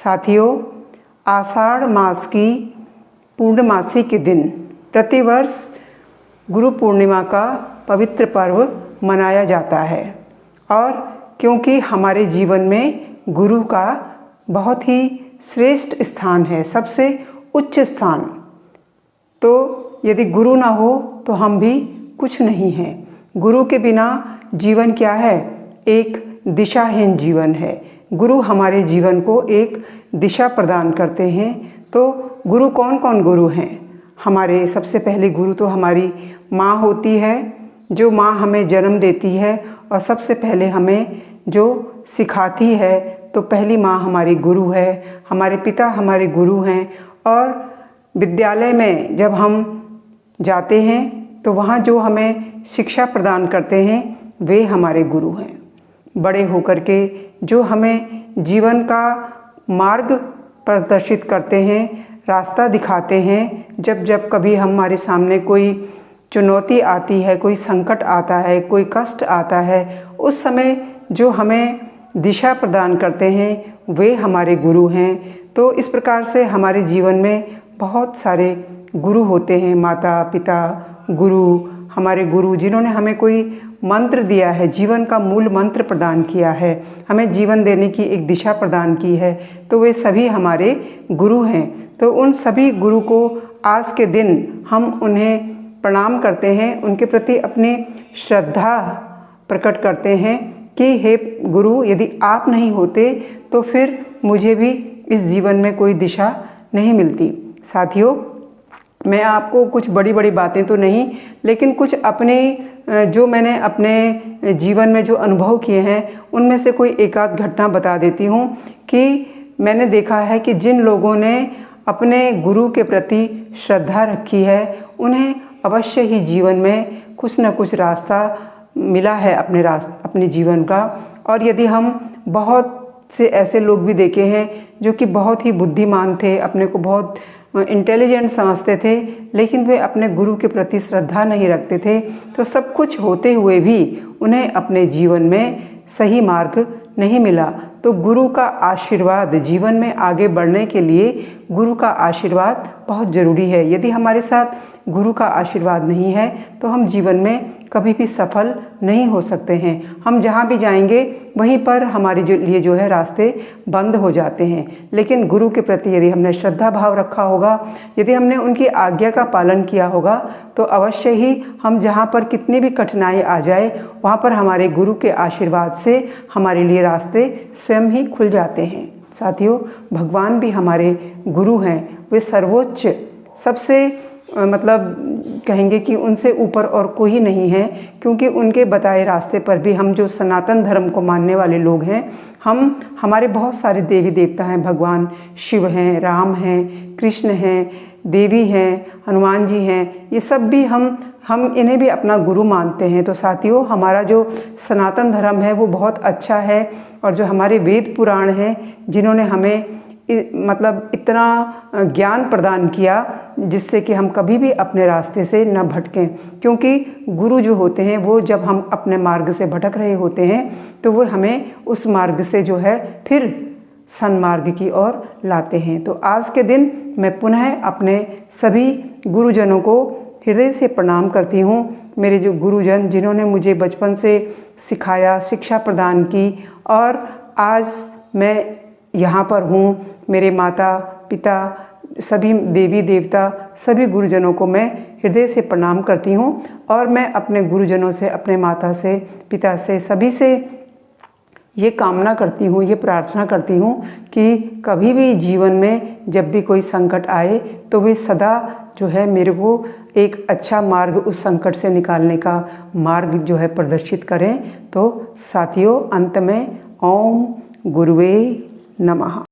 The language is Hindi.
साथियों, आषाढ़ मास की पूर्णमासी के दिन प्रतिवर्ष गुरु पूर्णिमा का पवित्र पर्व मनाया जाता है। और क्योंकि हमारे जीवन में गुरु का बहुत ही श्रेष्ठ स्थान है, सबसे उच्च स्थान, तो यदि गुरु ना हो तो हम भी कुछ नहीं हैं। गुरु के बिना जीवन क्या है? एक दिशाहीन जीवन है। गुरु हमारे जीवन को एक दिशा प्रदान करते हैं। तो गुरु कौन कौन गुरु हैं? हमारे सबसे पहले गुरु तो हमारी माँ होती है, जो माँ हमें जन्म देती है और सबसे पहले हमें जो सिखाती है, तो पहली माँ हमारी गुरु है। हमारे पिता हमारे गुरु हैं। और विद्यालय में जब हम जाते हैं तो वहाँ जो हमें शिक्षा प्रदान करते हैं वे हमारे गुरु हैं। बड़े होकर के जो हमें जीवन का मार्ग प्रदर्शित करते हैं, रास्ता दिखाते हैं, जब जब कभी हमारे सामने कोई चुनौती आती है, कोई संकट आता है, कोई कष्ट आता है, उस समय जो हमें दिशा प्रदान करते हैं वे हमारे गुरु हैं। तो इस प्रकार से हमारे जीवन में बहुत सारे गुरु होते हैं। माता पिता गुरु, हमारे गुरु जिन्होंने हमें कोई मंत्र दिया है, जीवन का मूल मंत्र प्रदान किया है, हमें जीवन देने की एक दिशा प्रदान की है, तो वे सभी हमारे गुरु हैं। तो उन सभी गुरु को आज के दिन हम उन्हें प्रणाम करते हैं, उनके प्रति अपनी श्रद्धा प्रकट करते हैं कि हे गुरु, यदि आप नहीं होते तो फिर मुझे भी इस जीवन में कोई दिशा नहीं मिलती। साथियों, मैं आपको कुछ बड़ी बड़ी बातें तो नहीं, लेकिन कुछ अपने जो मैंने अपने जीवन में जो अनुभव किए हैं उनमें से कोई एक आध घटना बता देती हूँ कि मैंने देखा है कि जिन लोगों ने अपने गुरु के प्रति श्रद्धा रखी है उन्हें अवश्य ही जीवन में कुछ न कुछ रास्ता मिला है अपने जीवन का। और यदि हम बहुत से ऐसे लोग भी देखे हैं जो कि बहुत ही बुद्धिमान थे, अपने को बहुत इंटेलिजेंट समझते थे, लेकिन वे अपने गुरु के प्रति श्रद्धा नहीं रखते थे, तो सब कुछ होते हुए भी उन्हें अपने जीवन में सही मार्ग नहीं मिला। तो गुरु का आशीर्वाद, जीवन में आगे बढ़ने के लिए गुरु का आशीर्वाद बहुत ज़रूरी है। यदि हमारे साथ गुरु का आशीर्वाद नहीं है तो हम जीवन में कभी भी सफल नहीं हो सकते हैं। हम जहाँ भी जाएंगे वहीं पर हमारे लिए जो है रास्ते बंद हो जाते हैं। लेकिन गुरु के प्रति यदि हमने श्रद्धा भाव रखा होगा, यदि हमने उनकी आज्ञा का पालन किया होगा, तो अवश्य ही हम जहाँ पर कितनी भी कठिनाई आ जाए वहाँ पर हमारे गुरु के आशीर्वाद से हमारे लिए रास्ते स्वयं ही खुल जाते हैं। साथियों, भगवान भी हमारे गुरु हैं। वे सर्वोच्च, सबसे कहेंगे कि उनसे ऊपर और कोई नहीं है, क्योंकि उनके बताए रास्ते पर भी हम जो सनातन धर्म को मानने वाले लोग हैं, हमारे बहुत सारे देवी देवता हैं। भगवान शिव हैं, राम हैं, कृष्ण हैं, देवी हैं, हनुमान जी हैं, ये सब भी हम इन्हें भी अपना गुरु मानते हैं। तो साथियों, हमारा जो सनातन धर्म है वो बहुत अच्छा है। और जो हमारे वेद पुराण हैं, जिन्होंने हमें इतना ज्ञान प्रदान किया जिससे कि हम कभी भी अपने रास्ते से न भटकें। क्योंकि गुरु जो होते हैं वो जब हम अपने मार्ग से भटक रहे होते हैं तो वो हमें उस मार्ग से जो है फिर सन्मार्ग की ओर लाते हैं। तो आज के दिन मैं पुनः अपने सभी गुरुजनों को हृदय से प्रणाम करती हूँ। मेरे जो गुरुजन जिन्होंने मुझे बचपन से सिखाया, शिक्षा प्रदान की, और आज मैं यहाँ पर हूँ। मेरे माता पिता, सभी देवी देवता, सभी गुरुजनों को मैं हृदय से प्रणाम करती हूँ। और मैं अपने गुरुजनों से, अपने माता से, पिता से, सभी से ये कामना करती हूँ, ये प्रार्थना करती हूँ कि कभी भी जीवन में जब भी कोई संकट आए तो वे सदा जो है मेरे को एक अच्छा मार्ग, उस संकट से निकालने का मार्ग जो है प्रदर्शित करें। तो साथियों, अंत में ओम गुरुवे नमः।